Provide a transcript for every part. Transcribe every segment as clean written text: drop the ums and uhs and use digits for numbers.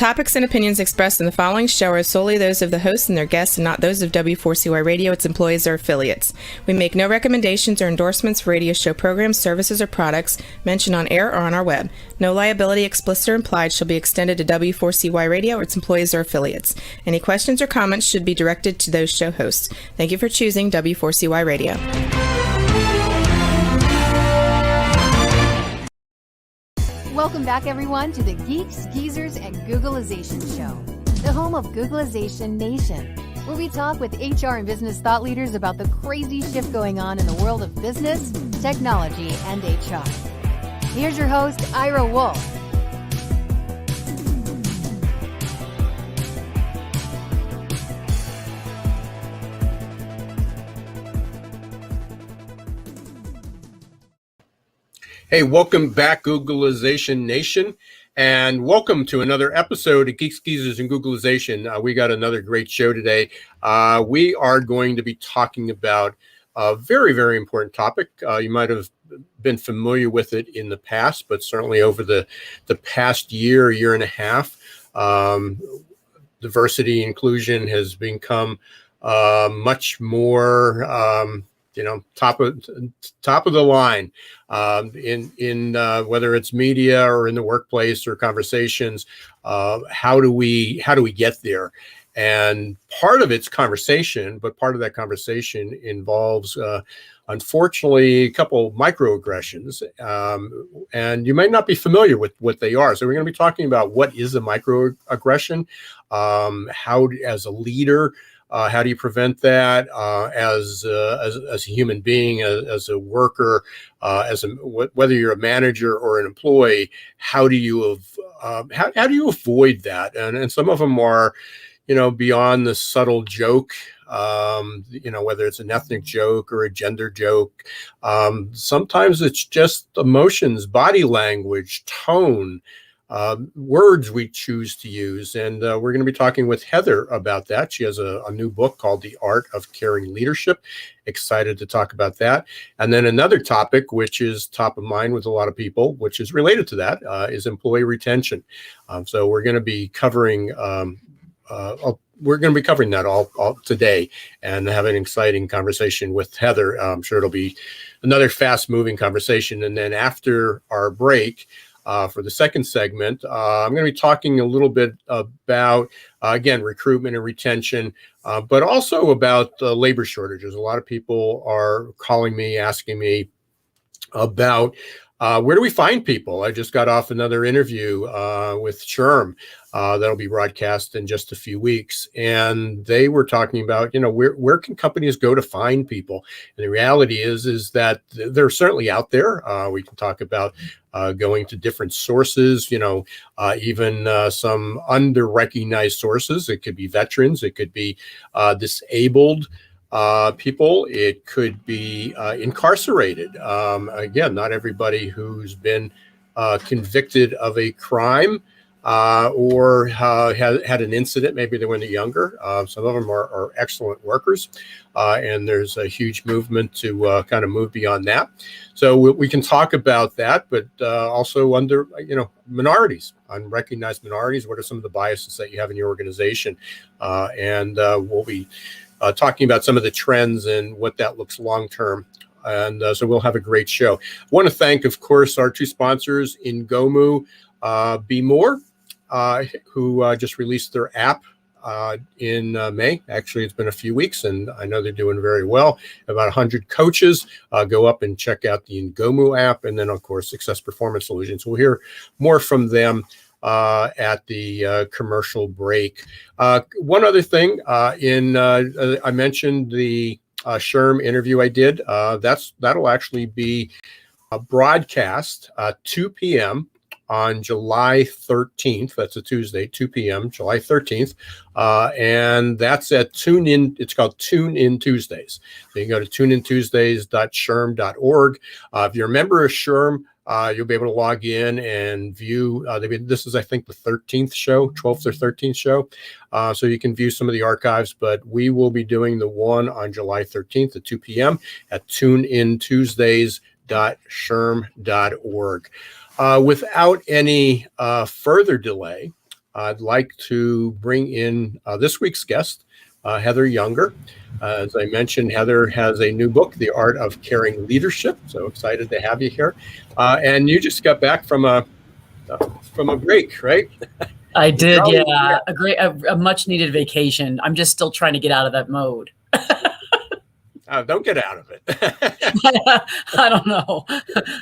topics and opinions expressed in the following show are solely those of the hosts and their guests and not those of W4CY Radio, its employees, or affiliates. We make no recommendations or endorsements for radio show programs, services, or products mentioned on air or on our web. No liability, explicit or implied, shall be extended to W4CY Radio or its employees or affiliates. Any questions or comments should be directed to those show hosts. Thank you for choosing W4CY Radio. Welcome back, everyone, to the Geeks, Geezers, and Googlization Show, the home of Googlization Nation, where we talk with HR and business thought leaders about the crazy shift going on in the world of business, technology, and HR. Here's your host, Ira Wolfe. Hey, welcome back, Googlization Nation, and welcome to another episode of Geeks, Geezers, and Googlization. We got another great show today. We are going to be talking about a very, very important topic. You might have been familiar with it in the past, but certainly over the past year and a half, diversity inclusion has become much more top of the line in whether it's media or in the workplace or conversations. How do we get there? And part of it's conversation, but part of that conversation involves, unfortunately, a couple of microaggressions. And you might not be familiar with what they are. So we're going to be talking about what is a microaggression, how, as a leader, how do you prevent that as a human being, as a worker, whether you're a manager or an employee? How do you avoid that? And some of them are, beyond the subtle joke. Whether it's an ethnic joke or a gender joke. Sometimes it's just emotions, body language, tone. Words we choose to use. And we're going to be talking with Heather about that. She has a new book called The Art of Caring Leadership. Excited to talk about that. And then another topic, which is top of mind with a lot of people, which is related to that, is employee retention. So we're going to be covering that all today and have an exciting conversation with Heather. I'm sure it'll be another fast-moving conversation. And then after our break, for the second segment, I'm going to be talking a little bit about, again, recruitment and retention, but also about labor shortages. A lot of people are calling me, asking me about where do we find people? I just got off another interview with SHRM that'll be broadcast in just a few weeks. And they were talking about, where can companies go to find people? And the reality is that they're certainly out there. We can talk about going to different sources, even some under-recognized sources. It could be veterans. It could be disabled people. It could be incarcerated. Again, not everybody who's been convicted of a crime or had an incident, maybe they when they're younger. Some of them are excellent workers, and there's a huge movement to kind of move beyond that. So we can talk about that, but also under, minorities, unrecognized minorities. What are some of the biases that you have in your organization? And we'll be talking about some of the trends and what that looks long-term. And so we'll have a great show. I want to thank, of course, our two sponsors, Ngomu, Be More, who just released their app in May. Actually, it's been a few weeks, and I know they're doing very well. About 100 coaches. Go up and check out the Ngomu app, and then, of course, Success Performance Solutions. We'll hear more from them at the commercial break. One other thing, I mentioned the SHRM interview I did. That'll actually be a broadcast 2 p.m. on July 13th. That's a Tuesday, 2 p.m., July 13th. And that's at TuneIn. It's called TuneIn Tuesdays. So you can go to tuneintuesdays.shrm.org. If you're a member of SHRM, you'll be able to log in and view. This is, I think, the 13th show, 12th or 13th show. So you can view some of the archives, but we will be doing the one on July 13th at 2 p.m. at tuneintuesdays.shrm.org. Without any further delay, I'd like to bring in this week's guest, Heather Younger. As I mentioned, Heather has a new book, The Art of Caring Leadership. So excited to have you here. And you just got back from a break, right? I did, yeah. A much needed vacation. I'm just still trying to get out of that mode. Don't get out of it. I don't know.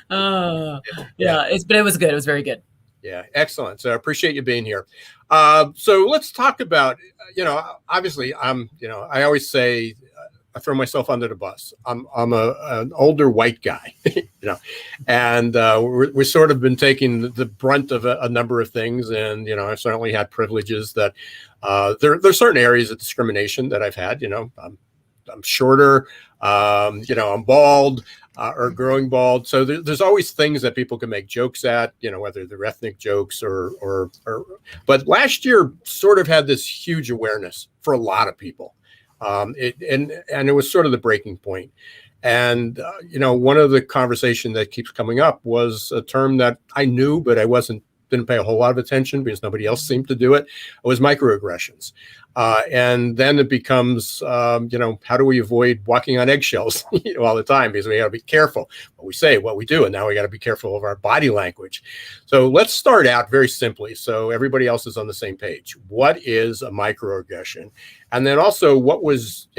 But it was good. It was very good. Yeah, excellent. So I appreciate you being here. So let's talk about, obviously I always say I throw myself under the bus. I'm an older white guy, and we've sort of been taking the brunt of a number of things. And, I've certainly had privileges that there's certain areas of discrimination that I've had. I'm shorter, I'm bald or growing bald. So there's always things that people can make jokes at, whether they're ethnic jokes or but last year sort of had this huge awareness for a lot of people. And it was sort of the breaking point. And, one of the conversation that keeps coming up was a term that I knew, but I didn't pay a whole lot of attention because nobody else seemed to do it. It was microaggressions. And then it becomes, how do we avoid walking on eggshells all the time? Because we got to be careful what we say, what we do. And now we got to be careful of our body language. So let's start out very simply, so everybody else is on the same page. What is a microaggression? And then also, what was,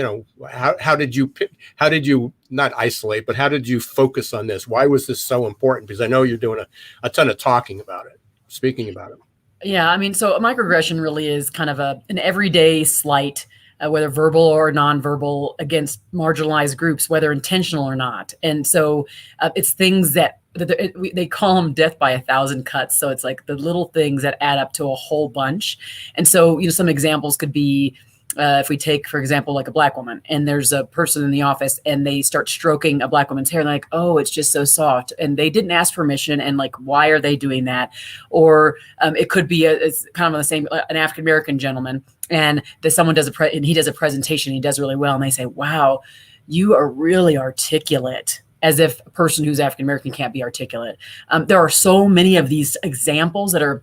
how did you not isolate, but how did you focus on this? Why was this so important? Because I know you're doing a ton of talking about it, speaking about it. Yeah, I mean, so a microaggression really is kind of an everyday slight, whether verbal or nonverbal, against marginalized groups, whether intentional or not. And so it's things that they call them death by 1,000 cuts. So it's like the little things that add up to a whole bunch. And so, some examples could be, if we take, for example, like a Black woman, and there's a person in the office and they start stroking a Black woman's hair, and they're like, oh, it's just so soft. And they didn't ask permission. And like, why are they doing that? Or it could be it's kind of the same, an African-American gentleman, and someone does and he does a presentation, he does really well. And they say, wow, you are really articulate. As if a person who's African-American can't be articulate. There are so many of these examples that are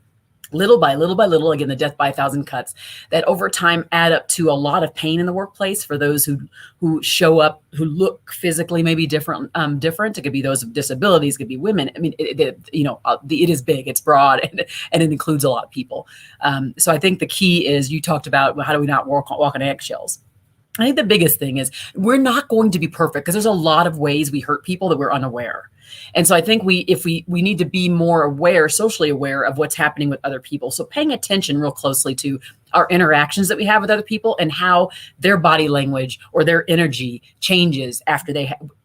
little by little by little, again, the death by 1,000 cuts, that over time add up to a lot of pain in the workplace for those who show up, who look physically maybe different. It could be those with disabilities, it could be women. I mean, it is big, it's broad, and it includes a lot of people. So I think the key is, you talked about, how do we not walk on eggshells? I think the biggest thing is, we're not going to be perfect, because there's a lot of ways we hurt people that we're unaware. And so I think we need to be more aware, socially aware of what's happening with other people. So paying attention real closely to our interactions that we have with other people, and how their body language or their energy changes after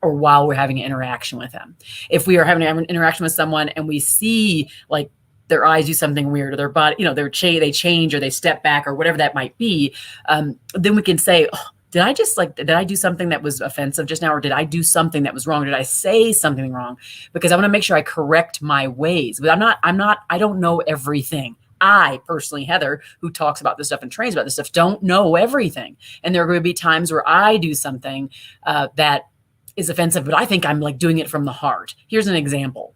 or while we're having an interaction with them. If we are having an interaction with someone and we see like their eyes do something weird, or their body, they change, or they step back, or whatever that might be, then we can say, oh, did I do something that was offensive just now? Or did I do something that was wrong? Did I say something wrong? Because I want to make sure I correct my ways. But I don't know everything. I personally, Heather, who talks about this stuff and trains about this stuff, don't know everything. And there are going to be times where I do something that is offensive, but I think I'm like doing it from the heart. Here's an example.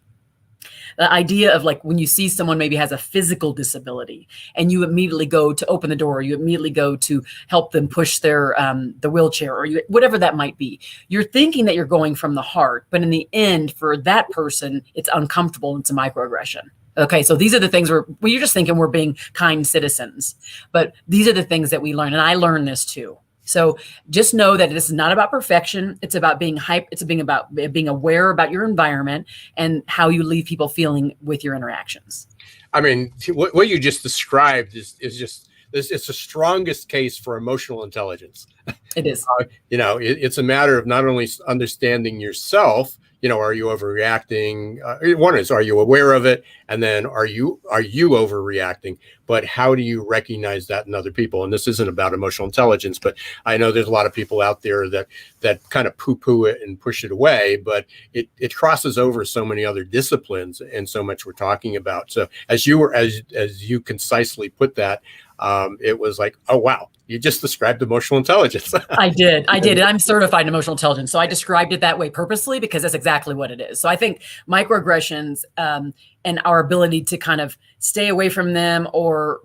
The idea of like, when you see someone maybe has a physical disability, and you immediately go to open the door, you immediately go to help them push their the wheelchair, or whatever that might be. You're thinking that you're going from the heart, but in the end, for that person, it's uncomfortable and it's a microaggression. Okay, so these are the things where you're just thinking we're being kind citizens, but these are the things that we learn, and I learned this too. So just know that this is not about perfection. It's about being hype. It's about being aware about your environment and how you leave people feeling with your interactions. I mean, what you just described is just, it's the strongest case for emotional intelligence. It is. It's a matter of not only understanding yourself, are you overreacting? One is, are you aware of it? And then are you overreacting? But how do you recognize that in other people? And this isn't about emotional intelligence, but I know there's a lot of people out there that kind of poo-poo it and push it away, but it crosses over so many other disciplines and so much we're talking about. So as you concisely put that, it was like, oh, wow, you just described emotional intelligence. I did. And I'm certified in emotional intelligence. So I described it that way purposely, because that's exactly what it is. So I think microaggressions, and our ability to kind of stay away from them or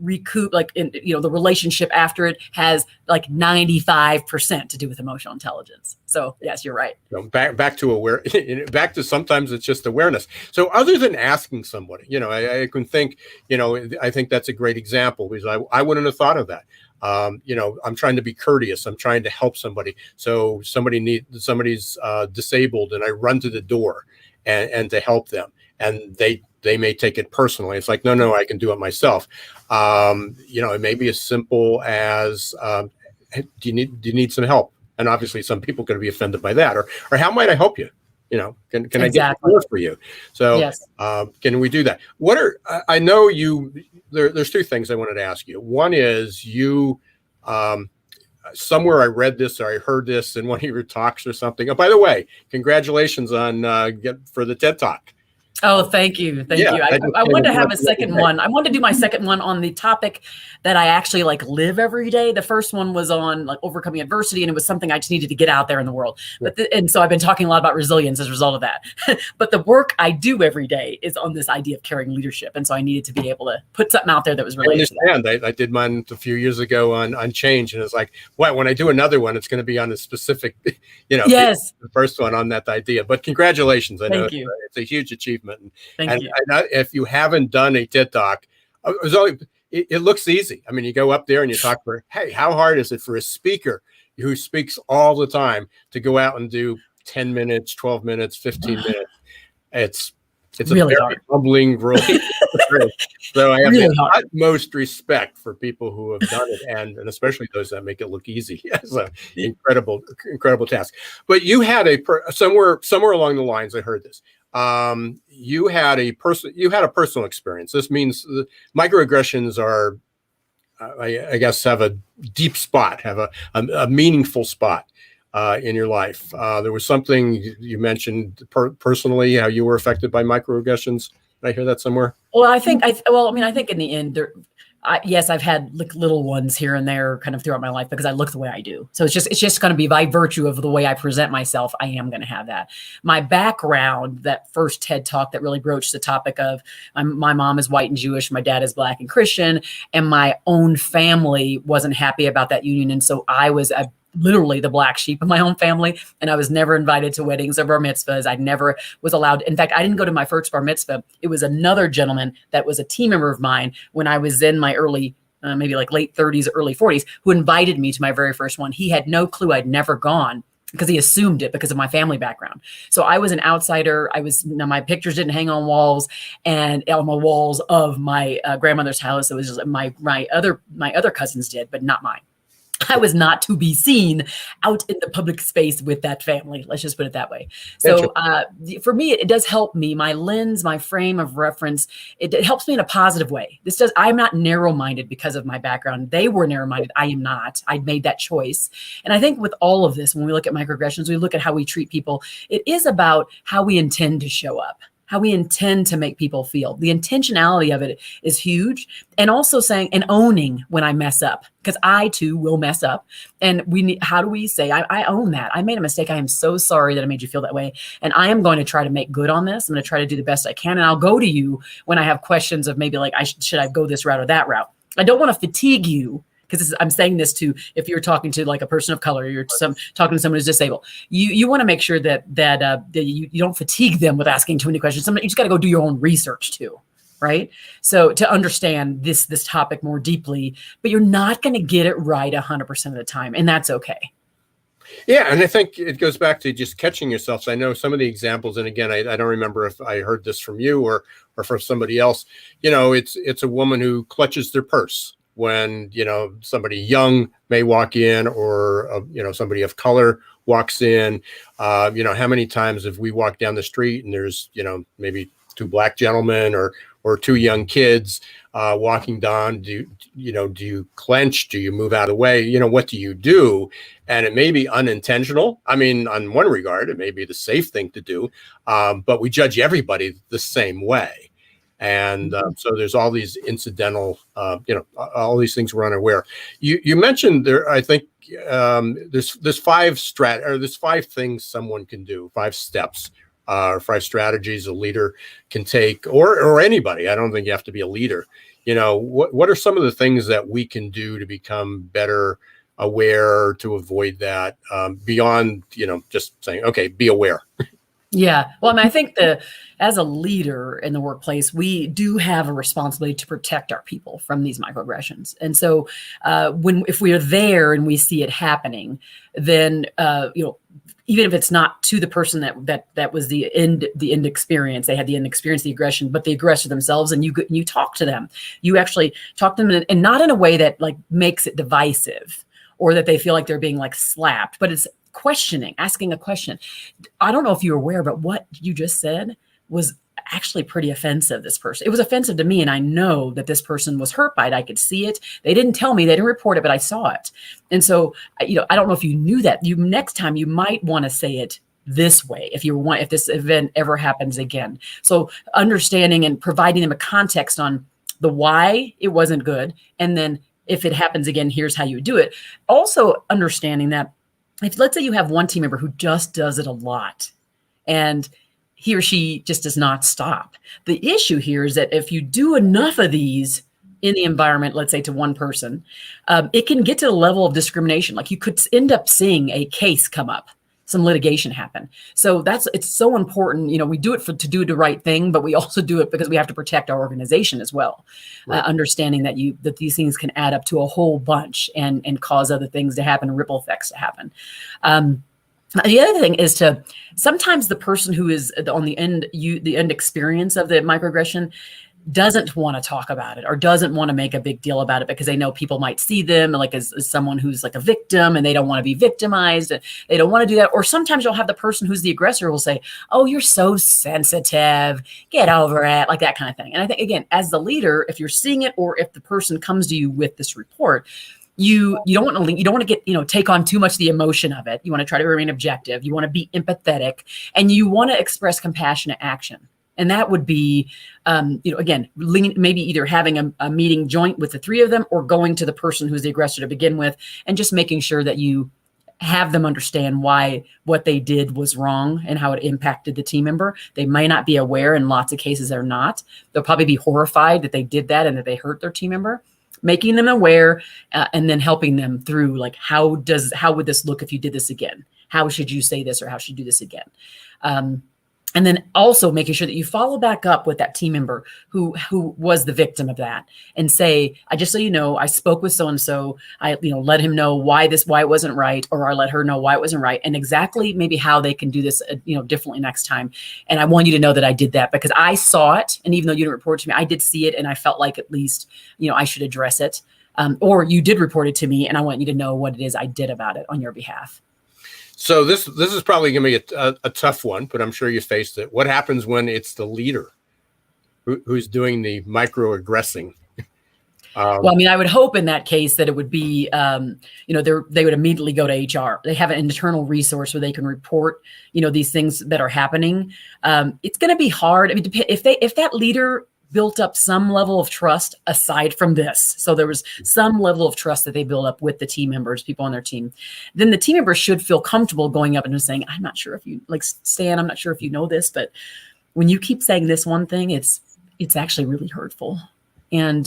recoup, like, the relationship after it has like 95% to do with emotional intelligence. So yes, you're right. So back to back to sometimes it's just awareness. So other than asking somebody, I can think, I think that's a great example, because I wouldn't have thought of that. I'm trying to be courteous. I'm trying to help somebody. So somebody's disabled, and I run to the door and to help them, and they may take it personally. It's like, no, I can do it myself. It may be as simple as, do you need some help? And obviously some people are going to be offended by that, or how might I help you? Can I get more for you? So yes. Can we do that? I know there's two things I wanted to ask you. One is somewhere I read this or I heard this in one of your talks or something. Oh, by the way, congratulations on for the TED Talk. Oh, thank you. Thank you. I wanted to have a second one. I wanted to do my second one on the topic that I actually live every day. The first one was on overcoming adversity, and it was something I just needed to get out there in the world. And so I've been talking a lot about resilience as a result of that. But the work I do every day is on this idea of caring leadership. And so I needed to be able to put something out there that was related to that. I did mine a few years ago on change, and it's like, when I do another one, it's going to be on a specific, yes, the first one on that idea. But congratulations. I know Thank you. It's a huge achievement. Thank you. And if you haven't done a TED Talk, it looks easy. I mean, you go up there and you talk hey, how hard is it for a speaker who speaks all the time to go out and do 10 minutes, 12 minutes, 15 minutes? It's really a very humbling role. So I have the utmost respect for people who have done it, and especially those that make it look easy. It's an incredible task. But you had somewhere along the lines, I heard this. You had a personal experience. This means microaggressions are, I guess, have a deep spot, have a meaningful spot in your life. There was something you mentioned personally, how you were affected by microaggressions. Did I hear that somewhere? Well, I think in the end, yes, I've had little ones here and there kind of throughout my life because I look the way I do. So it's just going to be by virtue of the way I present myself, I am going to have that. My background, that first TED Talk that really broached the topic of my mom is white and Jewish, my dad is Black and Christian, and my own family wasn't happy about that union. And so I was literally the black sheep of my own family. And I was never invited to weddings or bar mitzvahs. I never was allowed. In fact, I didn't go to my first bar mitzvah. It was another gentleman that was a team member of mine when I was in my early, maybe late 30s, early 40s, who invited me to my very first one. He had no clue I'd never gone because he assumed it because of my family background. So I was an outsider. My pictures didn't hang on walls and on the walls of my grandmother's house. It was just my other cousins did, but not mine. I was not to be seen out in the public space with that family. Let's just put it that way. So for me, it does help me. My lens, my frame of reference, it helps me in a positive way. I'm not narrow-minded because of my background. They were narrow-minded. I am not. I made that choice. And I think with all of this, when we look at microaggressions, we look at how we treat people. It is about how we intend to show up, how we intend to make people feel. The intentionality of it is huge. And also saying and owning when I mess up, because I too will mess up. And how do we say, I own that. I made a mistake. I am so sorry that I made you feel that way. And I am going to try to make good on this. I'm going to try to do the best I can. And I'll go to you when I have questions of maybe should I go this route or that route? I don't want to fatigue you. Because I'm saying this to, if you're talking to a person of color, you're talking to someone who's disabled, you want to make sure that you don't fatigue them with asking too many questions. Sometimes you just got to go do your own research too, right? So to understand this topic more deeply, but you're not going to get it right 100% of the time, and that's okay. Yeah, and I think it goes back to just catching yourself. So I know some of the examples, and again, I don't remember if I heard this from you or from somebody else. It's a woman who clutches their purse when somebody young may walk in, or somebody of color walks in. How many times have we walked down the street and there's maybe two black gentlemen or two young kids walking down? Do you clench? Do you move out of the way? What do you do? And it may be unintentional. I mean, on one regard, it may be the safe thing to do, but we judge everybody the same way. And so there's all these incidental, all these things we're unaware. You mentioned there, I think there's 5 things someone can do, 5 steps or 5 strategies a leader can take, or anybody. I don't think you have to be a leader. What are some of the things that we can do to become better aware, to avoid that, beyond, just saying, okay, be aware? Yeah. Well, I think as a leader in the workplace, we do have a responsibility to protect our people from these microaggressions. And so if we are there and we see it happening, then, even if it's not to the person that was the end experience, they had the end experience, the aggression, but the aggressor themselves, and you talk to them, you actually talk to them, and not in a way that like makes it divisive or that they feel like they're being like slapped, but it's asking a question. I don't know if you're aware, but what you just said was actually pretty offensive. It was offensive to me. And I know that this person was hurt by it. I could see it. They didn't tell me, they didn't report it, but I saw it. And so, I don't know if you knew that. Next time you might want to say it this way if this event ever happens again. So understanding and providing them a context on the why it wasn't good. And then if it happens again, here's how you do it. Also understanding that if, let's say, you have one team member who just does it a lot and he or she just does not stop. The issue here is that if you do enough of these in the environment, let's say to one person, it can get to the level of discrimination. Like you could end up seeing a case come up, some litigation happen. So it's so important. We do it to do the right thing, but we also do it because we have to protect our organization as well. Right. Understanding that these things can add up to a whole bunch and cause other things to happen, ripple effects to happen. The other thing is sometimes the person who is on the end experience of the microaggression doesn't want to talk about it or doesn't want to make a big deal about it because they know people might see them like as someone who's like a victim and they don't want to be victimized. They don't want to do that. Or sometimes you'll have the person who's the aggressor will say, "Oh, you're so sensitive, get over it," like that kind of thing. And I think, again, as the leader, if you're seeing it or if the person comes to you with this report, you don't want to get, take on too much of the emotion of it. You want to try to remain objective. You want to be empathetic, and you want to express compassionate action. And that would be, again, maybe either having a meeting joint with the 3 of them or going to the person who's the aggressor to begin with and just making sure that you have them understand why what they did was wrong and how it impacted the team member. They may not be aware. In lots of cases, they're not. They'll probably be horrified that they did that and that they hurt their team member. Making them aware and then helping them through, like, how would this look if you did this again? How should you say this or how should you do this again? And then also making sure that you follow back up with that team member who was the victim of that and say, just so you know, I spoke with so-and-so. I let him know why it wasn't right, or I let her know why it wasn't right, and exactly maybe how they can do this, differently next time. And I want you to know that I did that because I saw it. And even though you didn't report it to me, I did see it. And I felt like at least, I should address it. Or you did report it to me and I want you to know what it is I did about it on your behalf. So this is probably going to be a tough one, but I'm sure you faced it. What happens when it's the leader who's doing the microaggressing? Well, I would hope in that case that it would be, they would immediately go to HR. They have an internal resource where they can report, these things that are happening. It's going to be hard. If that leader built up some level of trust aside from this. So there was some level of trust that they built up with the team members, people on their team. Then the team members should feel comfortable going up and just saying, "I'm not sure if you Stan, I'm not sure if you know this, but when you keep saying this one thing, it's actually really hurtful." And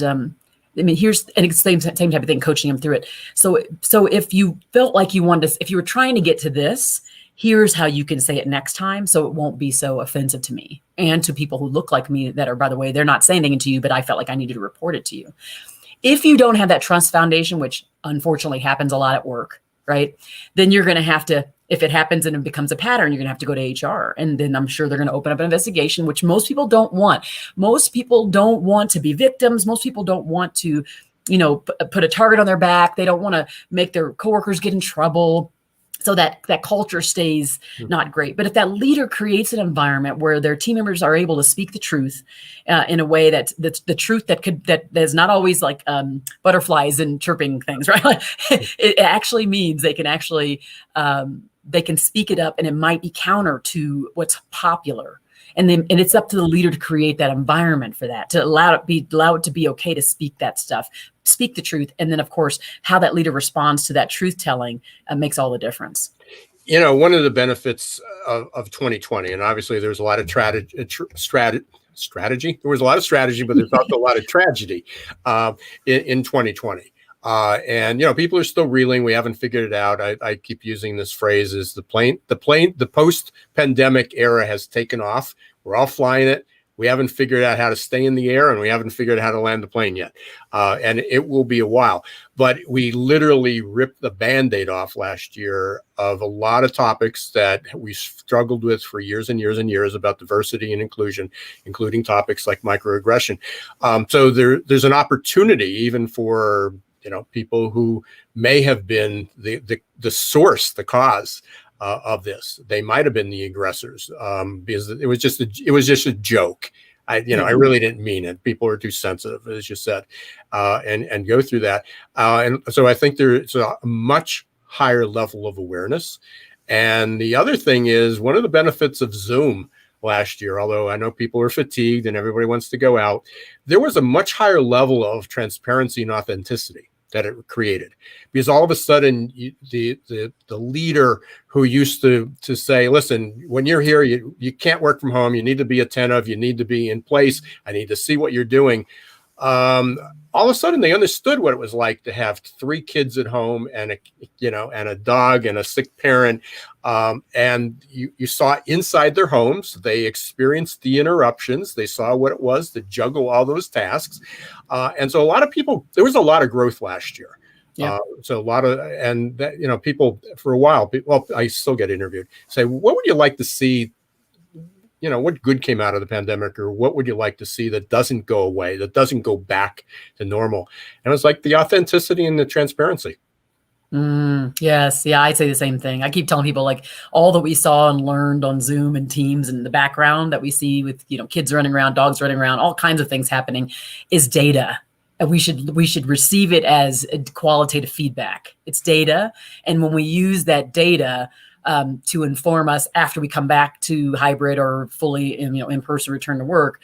here's the same type of thing, coaching them through it. So if you felt like you wanted to, if you were trying to get to this, here's how you can say it next time so it won't be so offensive to me and to people who look like me that are, by the way, they're not saying anything to you, but I felt like I needed to report it to you. If you don't have that trust foundation, which unfortunately happens a lot at work, right? Then you're going to have to, if it happens and it becomes a pattern, you're going to have to go to HR. And then I'm sure they're going to open up an investigation, which most people don't want. Most people don't want to be victims. Most people don't want to, put a target on their back. They don't want to make their coworkers get in trouble. So that culture stays not great. But if that leader creates an environment where their team members are able to speak the truth in a way that's the truth that is not always like butterflies and chirping things, right? It actually means they can actually they can speak it up, and it might be counter to what's popular. And it's up to the leader to create that environment for that, to allow it to be okay to speak that stuff, speak the truth. And then, of course, how that leader responds to that truth telling makes all the difference. one of the benefits of 2020, and obviously there's a lot of strategy. There was a lot of strategy, but there's also a lot of tragedy in 2020. And people are still reeling. We haven't figured it out. I keep using this phrase: is the post-pandemic era has taken off. We're all flying it. We haven't figured out how to stay in the air, and we haven't figured out how to land the plane yet. And it will be a while. But we literally ripped the Band-Aid off last year of a lot of topics that we struggled with for years and years and years about diversity and inclusion, including topics like microaggression. So there's an opportunity even for people who may have been the source, the cause of this. They might have been the aggressors because it was just a joke. I really didn't mean it. People are too sensitive, as you said, and go through that. And so I think there's a much higher level of awareness. And the other thing is, one of the benefits of Zoom last year, although I know people are fatigued and everybody wants to go out, there was a much higher level of transparency and authenticity that it created, because all of a sudden the leader who used to say, listen, when you're here, you can't work from home. You need to be attentive. You need to be in place. I need to see what you're doing. All of a sudden they understood what it was like to have 3 kids at home and a dog and a sick parent. And you saw inside their homes, they experienced the interruptions. They saw what it was to juggle all those tasks. And so a lot of people, there was a lot of growth last year. Yeah. So a lot of, and that, people for a while, well, I still get interviewed, say, what would you like to see? What good came out of the pandemic, or what would you like to see that doesn't go away, that doesn't go back to normal? And it was like the authenticity and the transparency. Yes. Yeah. I'd say the same thing. I keep telling people, like, all that we saw and learned on Zoom and Teams and the background that we see with, kids running around, dogs running around, all kinds of things happening is data. And we should receive it as qualitative feedback. It's data. And when we use that data, to inform us after we come back to hybrid or fully, in-person return to work,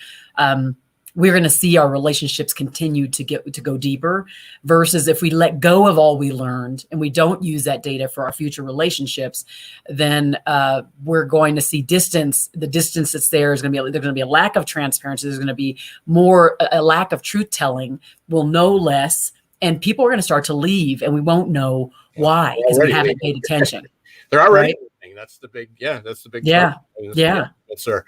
we're going to see our relationships continue to go deeper, versus if we let go of all we learned and we don't use that data for our future relationships, then we're going to see distance. The distance that's there is going to be, there's going to be a lack of transparency. There's going to be a lack of truth telling. We'll know less, and people are going to start to leave, and we won't know why, because we haven't paid attention. They're already leaving. That's the big, Yeah. That's are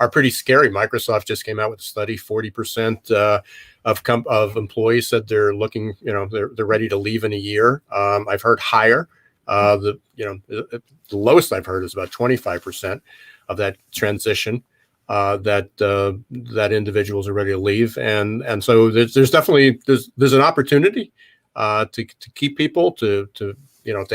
pretty scary. Microsoft just came out with a study. 40% of employees said they're looking, they're ready to leave in a year. I've heard higher. The lowest I've heard is about 25% of that transition that individuals are ready to leave. And so there's definitely there's an opportunity to keep people, to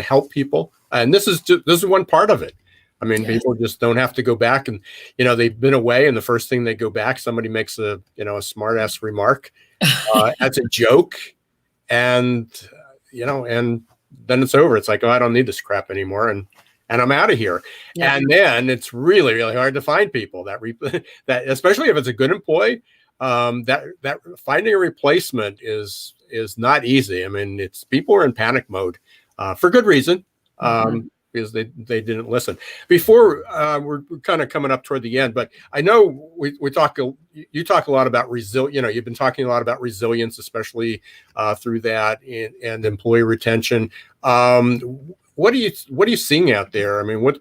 help people. And this is one part of it. I mean, people just don't have to go back, and they've been away, and the first thing they go back, somebody makes a smart ass remark as a joke, and and then it's over. It's like, oh, I don't need this crap anymore, and I'm out of here. Yeah. And then it's really, really hard to find people that especially if it's a good employee, that finding a replacement is not easy. I mean, people are in panic mode for good reason. Because they didn't listen. Before we're kind of coming up toward the end, but I know you talk a lot about you've been talking a lot about resilience, especially through that and employee retention. What are you seeing out there? I mean, what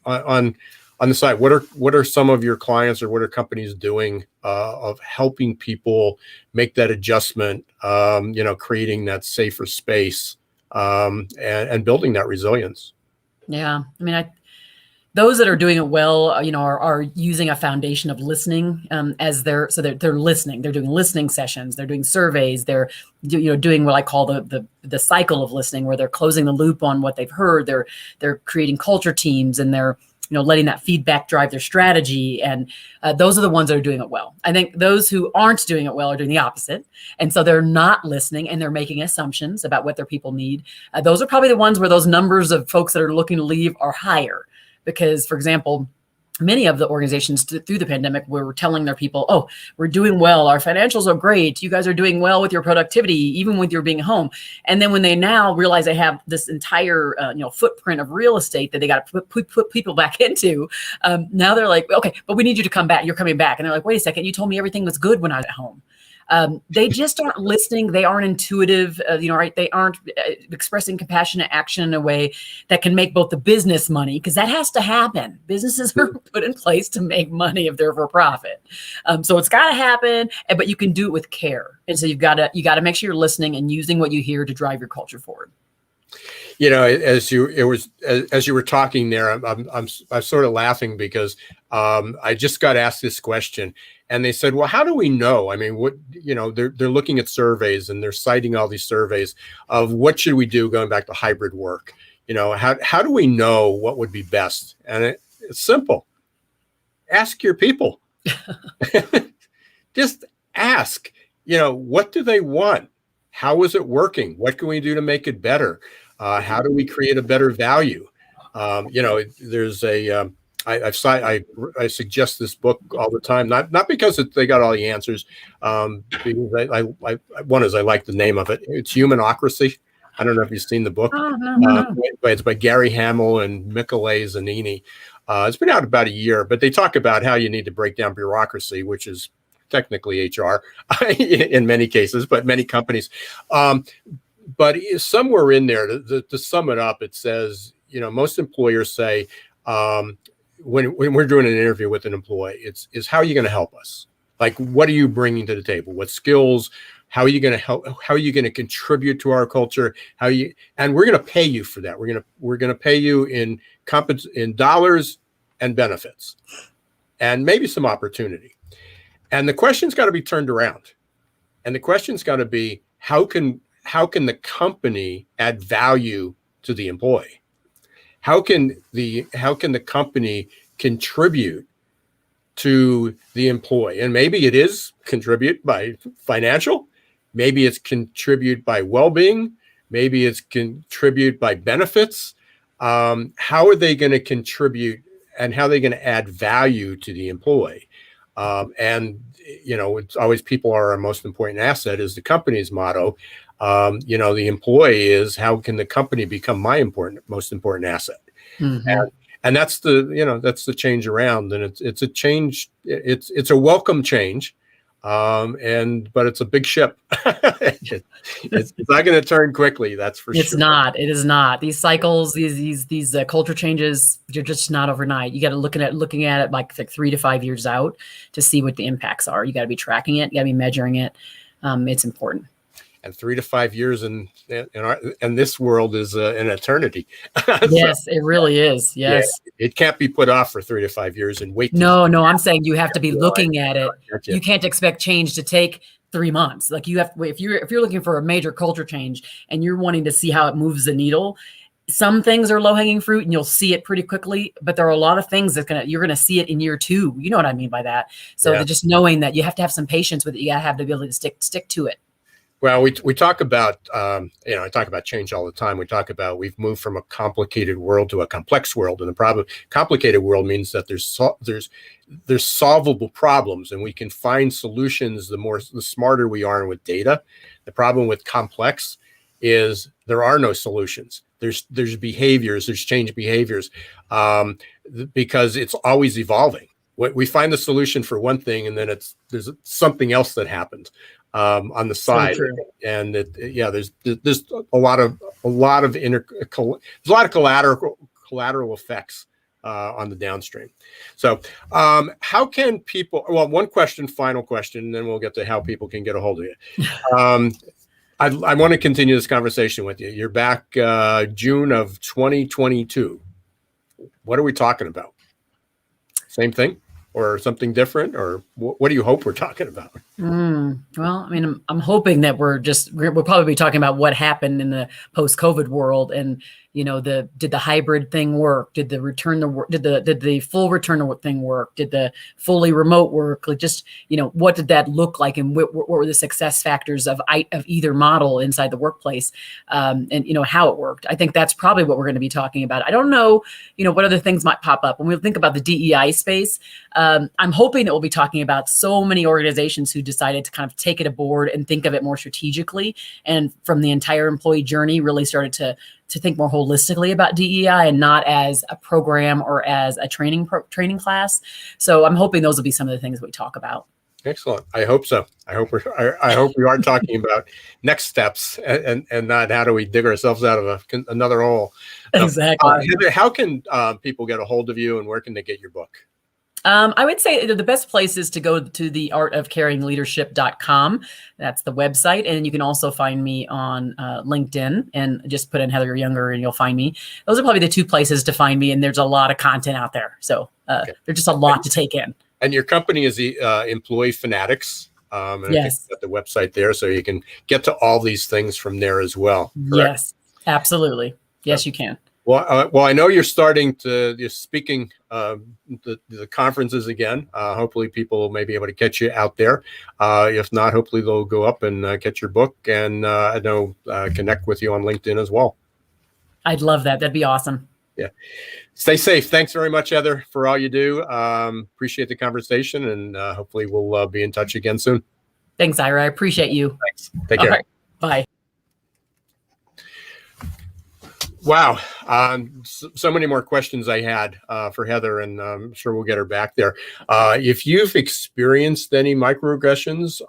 on the side? What are some of your clients, or what are companies doing of helping people make that adjustment? Creating that safer space and building that resilience. Yeah. I mean, those that are doing it well, are using a foundation of listening they're listening. They're doing listening sessions. They're doing surveys. They're doing what I call the cycle of listening, where they're closing the loop on what they've heard. They're creating culture teams, and they're letting that feedback drive their strategy. And those are the ones that are doing it well. I think those who aren't doing it well are doing the opposite. And so they're not listening, and they're making assumptions about what their people need. Those are probably the ones where those numbers of folks that are looking to leave are higher. Because, for example, many of the organizations through the pandemic were telling their people, oh, we're doing well. Our financials are great. You guys are doing well with your productivity, even with your being home. And then when they now realize they have this entire footprint of real estate that they got to put people back into, now they're like, okay, but we need you to come back. You're coming back. And they're like, wait a second, you told me everything was good when I was at home. They just aren't listening. They aren't intuitive, right? They aren't expressing compassionate action in a way that can make both the business money, because that has to happen. Businesses are put in place to make money if they're for profit. So it's got to happen, but you can do it with care. And so you got to make sure you're listening and using what you hear to drive your culture forward. As you were talking there, I'm sort of laughing because I just got asked this question, and they said, "Well, how do we know?" I mean, they're looking at surveys and they're citing all these surveys of what should we do going back to hybrid work. How do we know what would be best? And it's simple. Ask your people. Just ask. What do they want? How is it working? What can we do to make it better? How do we create a better value? There's I suggest this book all the time, not because they got all the answers, because I like the name of it. It's Humanocracy. I don't know if you've seen the book, but it's by Gary Hamel and Michele Zanini. It's been out about a year, but they talk about how you need to break down bureaucracy, which is technically HR in many cases, but many companies. But somewhere in there, to sum it up, it says, most employers say, when we're doing an interview with an employee, is how are you going to help us? Like, what are you bringing to the table? What skills? How are you going to help? How are you going to contribute to our culture? And we're going to pay you for that. We're going to pay you in dollars and benefits, and maybe some opportunity. And the question's got to be turned around, and the question's got to be, how can the company add value to the employee? How can the company contribute to the employee? And maybe it is contribute by financial, maybe it's contribute by well-being, maybe it's contribute by benefits. How are they going to contribute, and how are they going to add value to the employee? It's always people are our most important asset is the company's motto. The employee is, how can the company become my most important asset? Mm-hmm. And that's the change around. And it's a change. It's a welcome change. But it's a big ship. it's not going to turn quickly. That's for sure. It's not. It is not. These cycles, these culture changes, you're just not overnight. You got to looking at it like 3 to 5 years out to see what the impacts are. You got to be tracking it. You got to be measuring it. It's important. And 3 to 5 years in this world is an eternity. Yes, it really is. Yes, yeah, it can't be put off for 3 to 5 years and wait. No, I'm saying you have to be looking at it. You can't expect change to take 3 months. Like, you have, if you're looking for a major culture change and you're wanting to see how it moves the needle, some things are low hanging fruit and you'll see it pretty quickly. But there are a lot of things you're gonna see it in year 2. You know what I mean by that. So just knowing that you have to have some patience with it. You gotta have the ability to stick to it. Well, we talk about, I talk about change all the time. We talk about we've moved from a complicated world to a complex world. And the problem, complicated world means that there's solvable problems, and we can find solutions the smarter we are with data. The problem with complex is there are no solutions. There's behaviors, there's change behaviors, because it's always evolving. We find the solution for one thing, and then there's something else that happens on the side, and there's a lot of collateral effects on the downstream. So how can people? Well, final question, and then we'll get to how people can get a hold of you. I want to continue this conversation with you. You're back June of 2022. What are we talking about? Same thing? Or something different, or what do you hope we're talking about? Well, I mean, I'm hoping that we'll probably be talking about what happened in the post-COVID world, and did the hybrid thing work? Did the return the work? Did the full return thing work? Did the fully remote work? Like, just, what did that look like, and what were the success factors of either model inside the workplace, and how it worked? I think that's probably what we're going to be talking about. I don't know, what other things might pop up when we think about the DEI space. I'm hoping that we'll be talking about so many organizations who decided to kind of take it aboard and think of it more strategically, and from the entire employee journey really started to think more holistically about DEI and not as a program or as a training class. So I'm hoping those will be some of the things we talk about. Excellent. I hope so. I hope we are talking about next steps and not how do we dig ourselves out of another hole. Exactly. Heather, how can people get a hold of you, and where can they get your book? I would say the best place is to go to the artofcaringleadership.com. That's the website. And you can also find me on LinkedIn, and just put in Heather Younger and you'll find me. Those are probably the two places to find me. And there's a lot of content out there. So there's just a lot to take in. And your company is the Employee Fanatix. And yes. I think you've got the website there, so you can get to all these things from there as well. Correct? Yes, absolutely. Yes, you can. Well, I know you're speaking the conferences again. Hopefully people may be able to catch you out there. If not, hopefully they'll go up and catch your book, and I know connect with you on LinkedIn as well. I'd love that. That'd be awesome. Yeah. Stay safe. Thanks very much, Heather, for all you do. Appreciate the conversation, and hopefully we'll be in touch again soon. Thanks, Ira. I appreciate you. Thanks. Take care. All right. Bye. Wow. So many more questions I had for Heather, and I'm sure we'll get her back there. If you've experienced any microaggressions,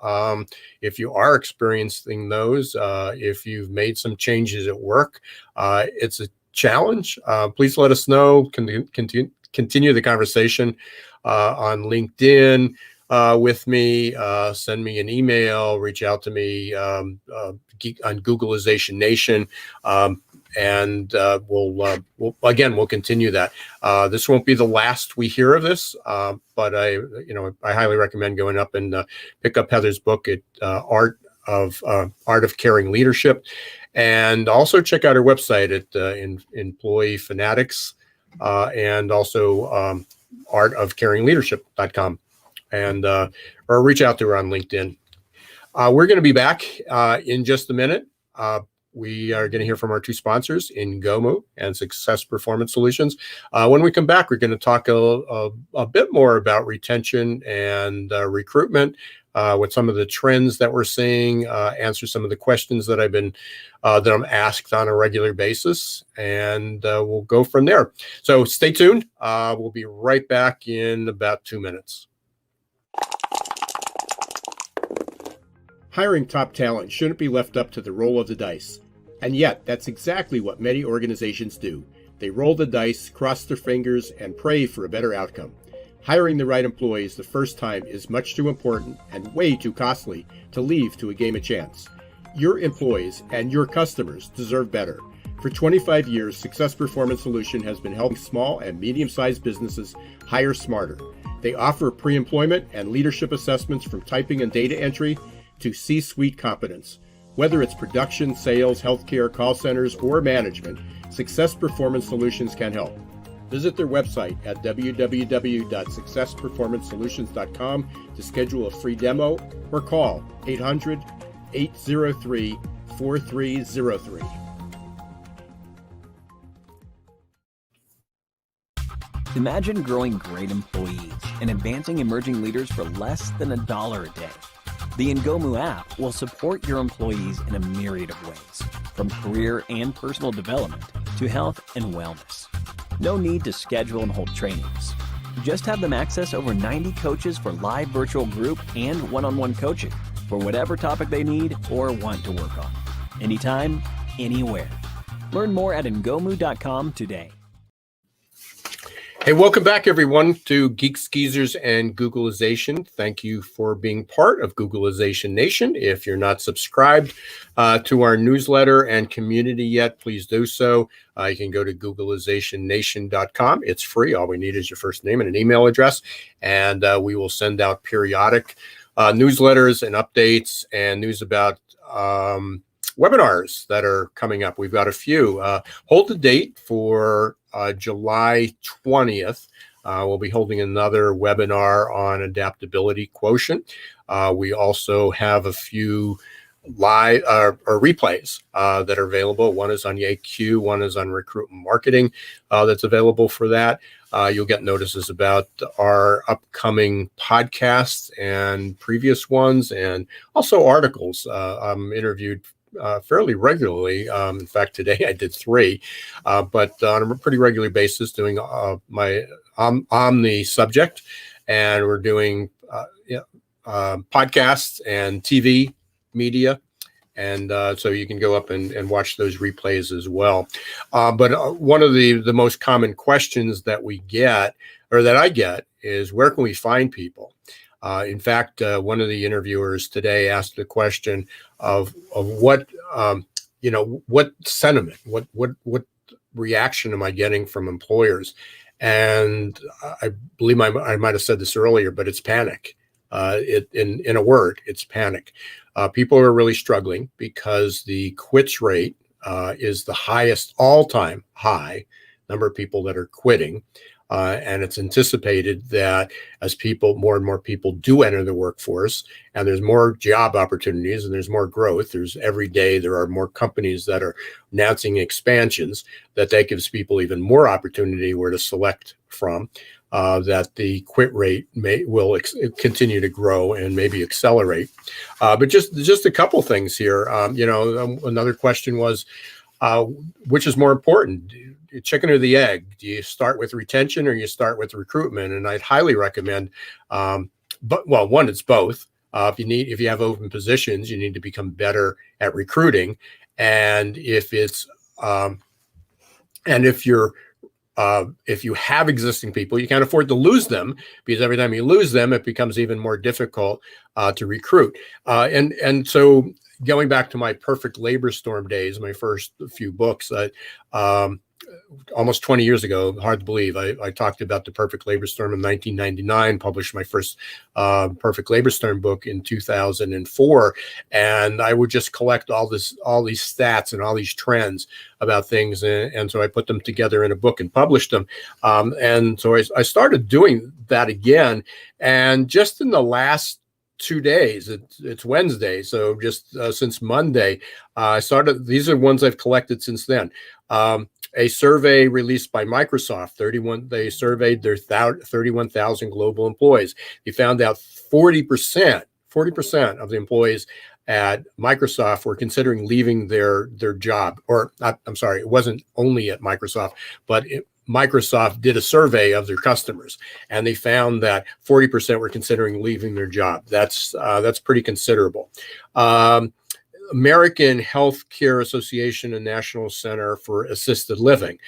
if you are experiencing those, if you've made some changes at work, it's a challenge. Please let us know. Continue the conversation on LinkedIn with me. Send me an email. Reach out to me on Googlization Nation. And we'll continue that. This won't be the last we hear of this, but I highly recommend going up and pick up Heather's book at Art of Caring Leadership, and also check out her website at Employee Fanatix, and also artofcaringleadership.com, and or reach out to her on LinkedIn. We're going to be back in just a minute. We are going to hear from our two sponsors, Ngomu and Success Performance Solutions. When we come back, we're going to talk a bit more about retention and recruitment, with some of the trends that we're seeing, answer some of the questions that I'm asked on a regular basis, and we'll go from there. So stay tuned. We'll be right back in about 2 minutes. Hiring top talent shouldn't be left up to the roll of the dice. And yet, that's exactly what many organizations do. They roll the dice, cross their fingers, and pray for a better outcome. Hiring the right employees the first time is much too important and way too costly to leave to a game of chance. Your employees and your customers deserve better. For 25 years, Success Performance Solution has been helping small and medium-sized businesses hire smarter. They offer pre-employment and leadership assessments from typing and data entry to C-suite competence. Whether it's production, sales, healthcare, call centers, or management, Success Performance Solutions can help. Visit their website at www.successperformancesolutions.com to schedule a free demo, or call 800-803-4303. Imagine growing great employees and advancing emerging leaders for less than $1 a day. The Ngomu app will support your employees in a myriad of ways, from career and personal development to health and wellness. No need to schedule and hold trainings. Just have them access over 90 coaches for live virtual group and one-on-one coaching for whatever topic they need or want to work on. Anytime, anywhere. Learn more at ngomu.com today. Hey, welcome back, everyone, to Geeks, Geezers, and Googlization. Thank you for being part of Googlization Nation. If you're not subscribed to our newsletter and community yet, please do so. You can go to Googlizationnation.com. It's free. All we need is your first name and an email address, and we will send out periodic newsletters and updates and news about webinars that are coming up. We've got a few. Hold the date for July 20th. We'll be holding another webinar on adaptability quotient. We also have a few live or replays that are available. One is on YAQ, one is on recruitment marketing that's available for that. You'll get notices about our upcoming podcasts and previous ones, and also articles. I'm interviewed fairly regularly. In fact, today I did 3, but on a pretty regular basis doing on the subject, and we're doing podcasts and TV media, and so you can go up and watch those replays as well. But one of the most common questions that we get, or that I get, is where can we find people? In fact, one of the interviewers today asked the question of what what sentiment, what reaction am I getting from employers? And I believe I might have said this earlier, but it's panic. In a word, it's panic. People are really struggling because the quits rate is the highest all-time high number of people that are quitting. And it's anticipated that as more and more people do enter the workforce, and there's more job opportunities and there's more growth, every day there are more companies that are announcing expansions, that gives people even more opportunity where to select from. That the quit rate will continue to grow and maybe accelerate. But just a couple things here. Another question was, which is more important, chicken or the egg? Do you start with retention or you start with recruitment? And I'd highly recommend, one, it's both. If you have open positions, you need to become better at recruiting. And if you have existing people, you can't afford to lose them, because every time you lose them, it becomes even more difficult to recruit. And so going back to my Perfect Labor Storm days, my first few books, almost 20 years ago, hard to believe, I talked about the Perfect Labor Storm in 1999, published my first Perfect Labor Storm book in 2004. And I would just collect all these stats and all these trends about things. And so I put them together in a book and published them. And so I started doing that again. And just in the last 2 days, it's Wednesday, so just since Monday, I started. These are ones I've collected since then. A survey released by Microsoft, they surveyed their 31,000 global employees. They found out 40% of the employees at Microsoft were considering leaving their job. Or I'm sorry, it wasn't only at Microsoft, but Microsoft did a survey of their customers, and they found that 40% were considering leaving their job. That's pretty considerable. American Healthcare Association and National Center for Assisted Living.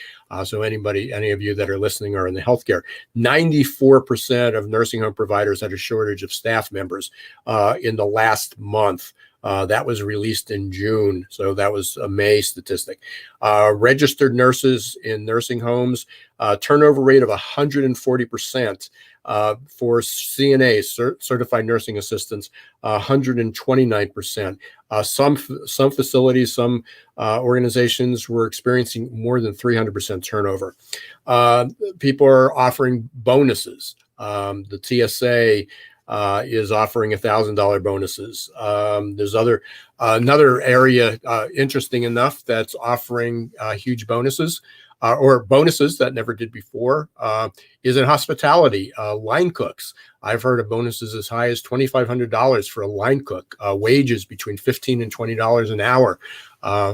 So any of you that are listening are in the healthcare. 94% of nursing home providers had a shortage of staff members in the last month. That was released in June, so that was a May statistic. Registered nurses in nursing homes, turnover rate of 140%. For CNAs, certified nursing assistants, 129%. Some facilities, some organizations were experiencing more than 300% turnover. People are offering bonuses. The TSA is offering $1,000 bonuses. There's another area, interesting enough, that's offering huge bonuses. Or bonuses that never did before, is in hospitality. Line cooks. I've heard of bonuses as high as $2,500 for a line cook. Wages between $15 and $20 an hour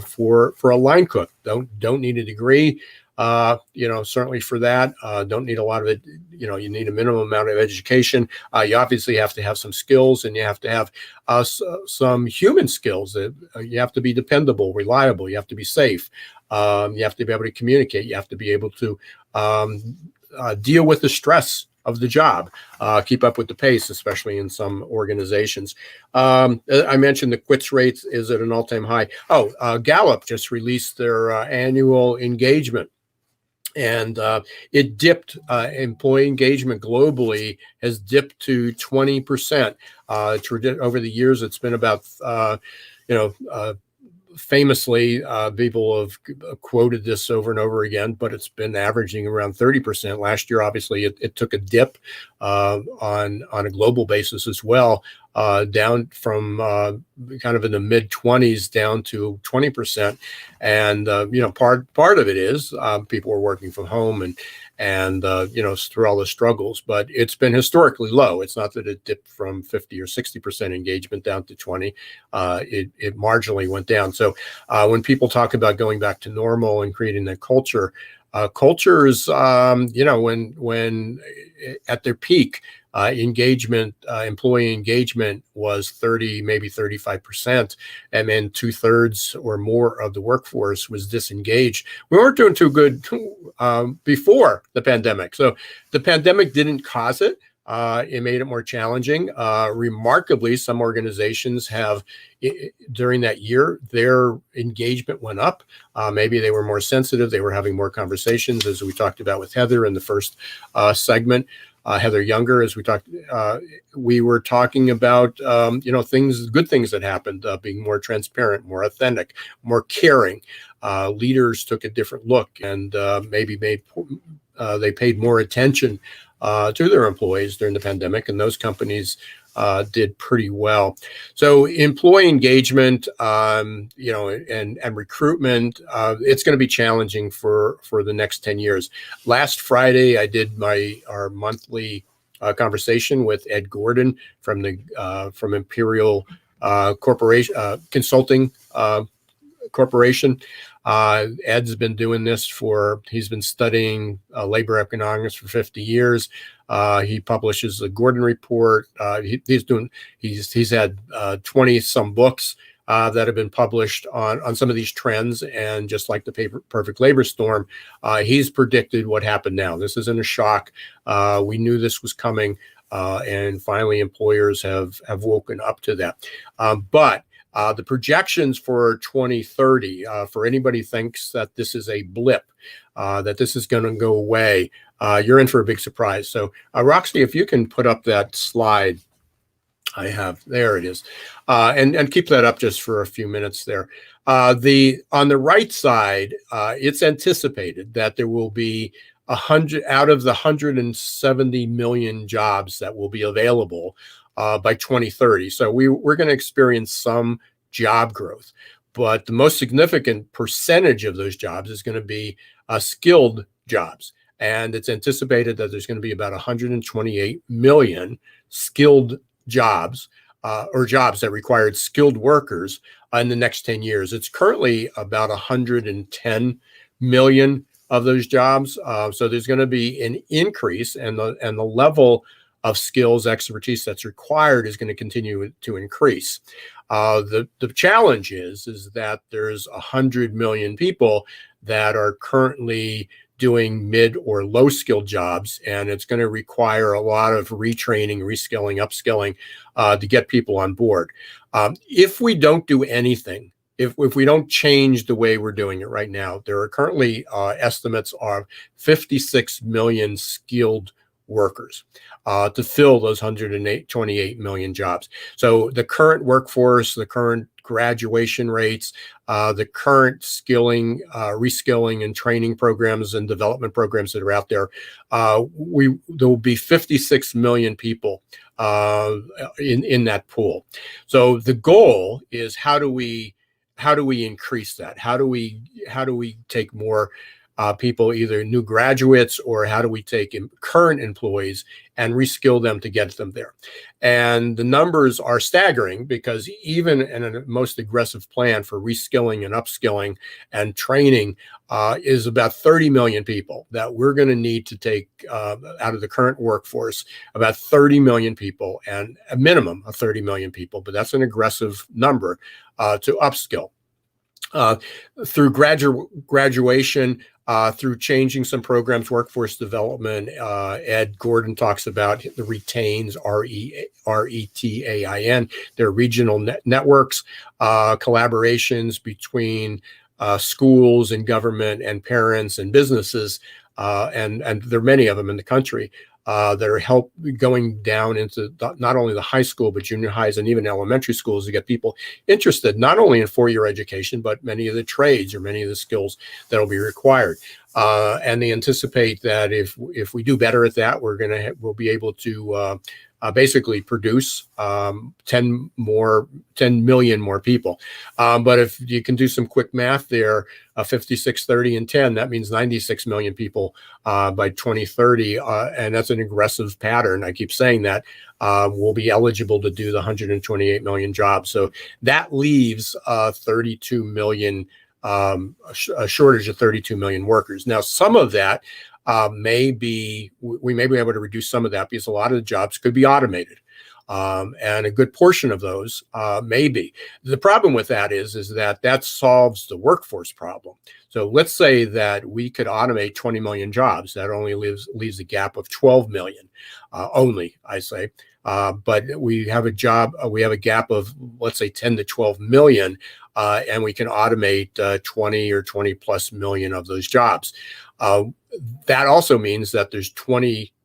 for a line cook. Don't need a degree. Certainly for that, don't need a lot of it. You need a minimum amount of education. You obviously have to have some skills, and you have to have some human skills. You have to be dependable, reliable. You have to be safe. You have to be able to communicate. You have to be able to deal with the stress of the job, keep up with the pace, especially in some organizations. I mentioned the quits rates is at an all-time high. Gallup just released their annual engagement. And it dipped. Employee engagement globally has dipped to 20%. Over the years, it's been about famously, people have quoted this over and over again, but it's been averaging around 30%. Last year, obviously, it took a dip on a global basis as well, down from kind of in the mid 20s down to 20%. And part of it is people are working from home and through all the struggles, but it's been historically low. It's not that it dipped from 50 or 60% engagement down to 20. It marginally went down. So when people talk about going back to normal and creating that culture, cultures, when at their peak, employee engagement was 30, maybe 35%, and then 2/3 or more of the workforce was disengaged. We weren't doing too good before the pandemic. So the pandemic didn't cause it. It made it more challenging. Remarkably, some organizations have, during that year, their engagement went up. Maybe they were more sensitive. They were having more conversations, as we talked about with Heather in the first segment. Heather Younger, as we were talking about, good things that happened, being more transparent, more authentic, more caring. Leaders took a different look and maybe they paid more attention to their employees during the pandemic, and those companies did pretty well. So employee engagement, and recruitment, it's going to be challenging for the next 10 years. Last Friday, I did our monthly conversation with Ed Gordon from Imperial Corporation Consulting Corporation. Ed's been doing this he's been studying labor economics for 50 years. He publishes the Gordon Report. He's had 20 some books that have been published on some of these trends. And just like the perfect labor storm, he's predicted what happened now. This isn't a shock. We knew this was coming, and finally employers have woken up to that. But the projections for 2030, for anybody thinks that this is a blip, that this is going to go away, you're in for a big surprise. So, Roxy, if you can put up that slide I have, there it is, and keep that up just for a few minutes there. On the right side, it's anticipated that there will be 100 out of the 170 million jobs that will be available by 2030. So we're going to experience some job growth, but the most significant percentage of those jobs is going to be skilled jobs. And it's anticipated that there's going to be about 128 million skilled jobs or jobs that required skilled workers in the next 10 years. It's currently about 110 million of those jobs. So there's going to be an increase, and the level of skills, expertise that's required is going to continue to increase. The challenge is that there's 100 million people that are currently doing mid or low skilled jobs, and it's going to require a lot of retraining, reskilling, upskilling to get people on board. If we don't do anything, if we don't change the way we're doing it right now, there are currently estimates of 56 million skilled workers to fill those 128 million jobs. So the current workforce, the current graduation rates, the current skilling, reskilling and training programs and development programs that are out there, there will be 56 million people in that pool. So the goal is how do we increase that? How do we take more people, either new graduates, or how do we take current employees and reskill them to get them there? And the numbers are staggering, because even in a most aggressive plan for reskilling and upskilling and training is about 30 million people that we're going to need to take out of the current workforce, about 30 million people, and a minimum of 30 million people, but that's an aggressive number to upskill. Through graduation, through changing some programs, workforce development, Ed Gordon talks about the retains, RETAIN, they're regional networks, collaborations between schools and government and parents and businesses, and there are many of them in the country. that are going down into not only the high school, but junior highs and even elementary schools to get people interested, not only in four-year education, but many of the trades or many of the skills that will be required. And they anticipate that if we do better at that, we'll be able to basically produce 10 million more people. But if you can do some quick math there, 56, 30, and 10, that means 96 million people by 2030. And that's an aggressive pattern. I keep saying that will be eligible to do the 128 million jobs. So that leaves 32 million, a shortage of 32 million workers. Now, some of that we may be able to reduce some of that because a lot of the jobs could be automated. And a good portion of those may be. The problem with that is that solves the workforce problem. So let's say that we could automate 20 million jobs. That only leaves a gap of 12 million only, I say. But we have a gap of, let's say, 10 to 12 million, and we can automate 20 or 20 plus million of those jobs. That also means that there's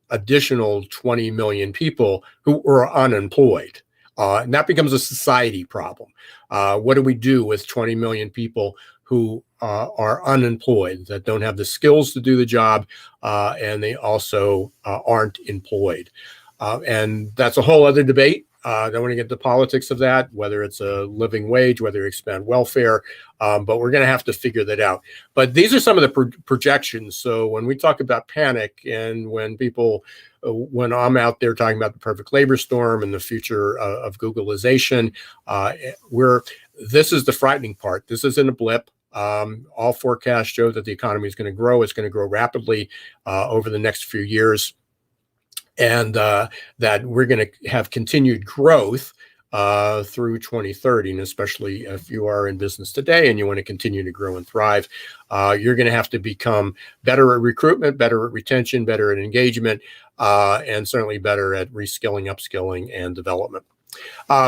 additional 20 million people who are unemployed. And that becomes a society problem. What do we do with 20 million people who are unemployed, that don't have the skills to do the job, and they also aren't employed? And that's a whole other debate. I don't want to get into politics of that, whether it's a living wage, whether you expand welfare, but we're going to have to figure that out. But these are some of the projections. So when we talk about panic, and when I'm out there talking about the perfect labor storm and the future of Googlization, this is the frightening part. This isn't a blip. All forecasts show that the economy is going to grow. It's going to grow rapidly over the next few years. And that we're going to have continued growth through 2030, and especially if you are in business today and you want to continue to grow and thrive, you're going to have to become better at recruitment, better at retention, better at engagement, and certainly better at reskilling, upskilling, and development.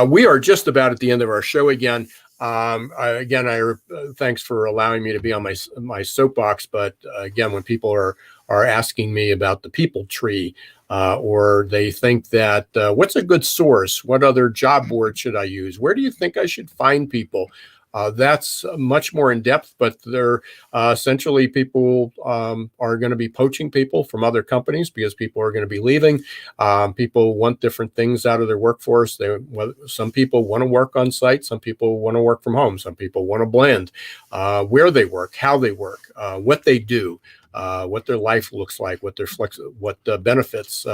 We are just about at the end of our show again. Thanks for allowing me to be on my soapbox. But again, when people are asking me about the people tree, or they think that what's a good source? What other job board should I use? Where do you think I should find people? That's much more in depth, but they're essentially people are going to be poaching people from other companies because people are going to be leaving. People want different things out of their workforce. Some people want to work on site. Some people want to work from home. Some people want to blend where they work, how they work, what they do. What their life looks like, what benefits.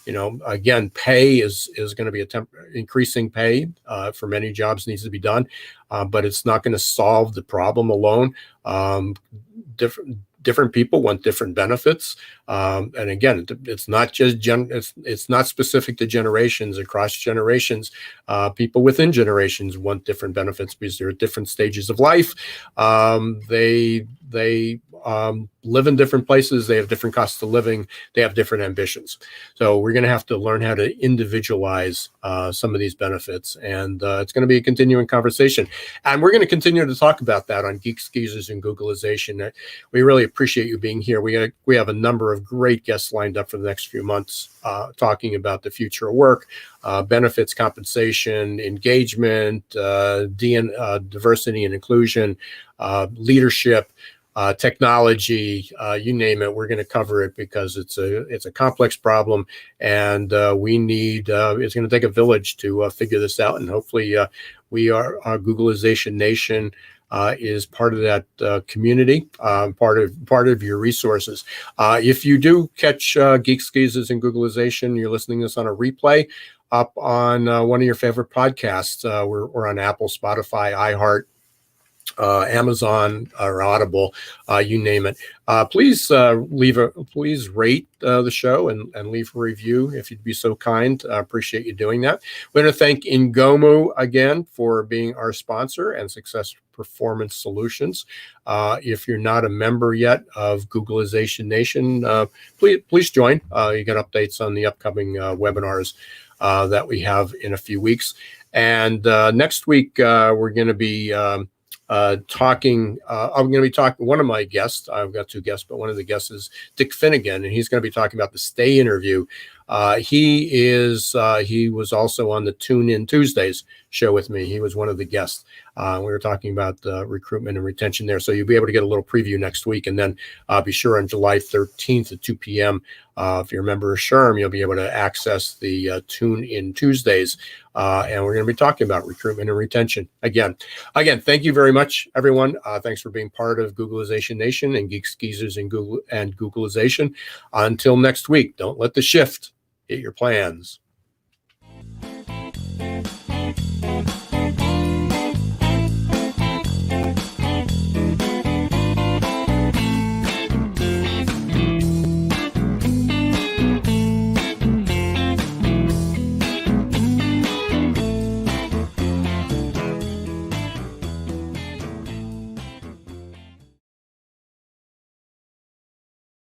Again, pay is going to be increasing pay for many jobs needs to be done, but it's not going to solve the problem alone. Different people want different benefits, and again, it's not just it's not specific to generations. Across generations, people within generations want different benefits because they're at different stages of life. They live in different places. They have different costs of living. They have different ambitions. So we're going to have to learn how to individualize some of these benefits, and it's going to be a continuing conversation. And we're going to continue to talk about that on Geeks, Geezers, and Googlization. We really appreciate you being here. We have a number of great guests lined up for the next few months talking about the future of work, benefits, compensation, engagement, diversity and inclusion, leadership, technology, you name it. We're going to cover it because it's a complex problem, and it's going to take a village to figure this out. And hopefully, our Googlization Nation is part of that community, part of your resources. If you do catch Geeks, Geezers, and Googlization, you're listening to this on a replay up on one of your favorite podcasts. We're on Apple, Spotify, iHeart, Amazon, or Audible, you name it. Please rate the show and leave a review if you'd be so kind. I appreciate you doing that. We're going to thank Ngomu again for being our sponsor and Success Performance Solutions. If you're not a member yet of Googlization Nation, please join. You get updates on the upcoming webinars that we have in a few weeks. And next week, we're going to be talking. I'm going to be talking. One of my guests, I've got two guests, but one of the guests is Dick Finnegan, and he's going to be talking about the Stay interview. He was also on the Tune In Tuesdays show with me. He was one of the guests. We were talking about recruitment and retention there. So you'll be able to get a little preview next week. And then be sure on July 13th at 2 p.m., if you're a member of SHRM, you'll be able to access the Tune In Tuesdays. And we're going to be talking about recruitment and retention again. Thank you very much, everyone. Thanks for being part of Googlization Nation and Geeks, Geezers, and Googlization. Until next week, don't let the shift hit your plans.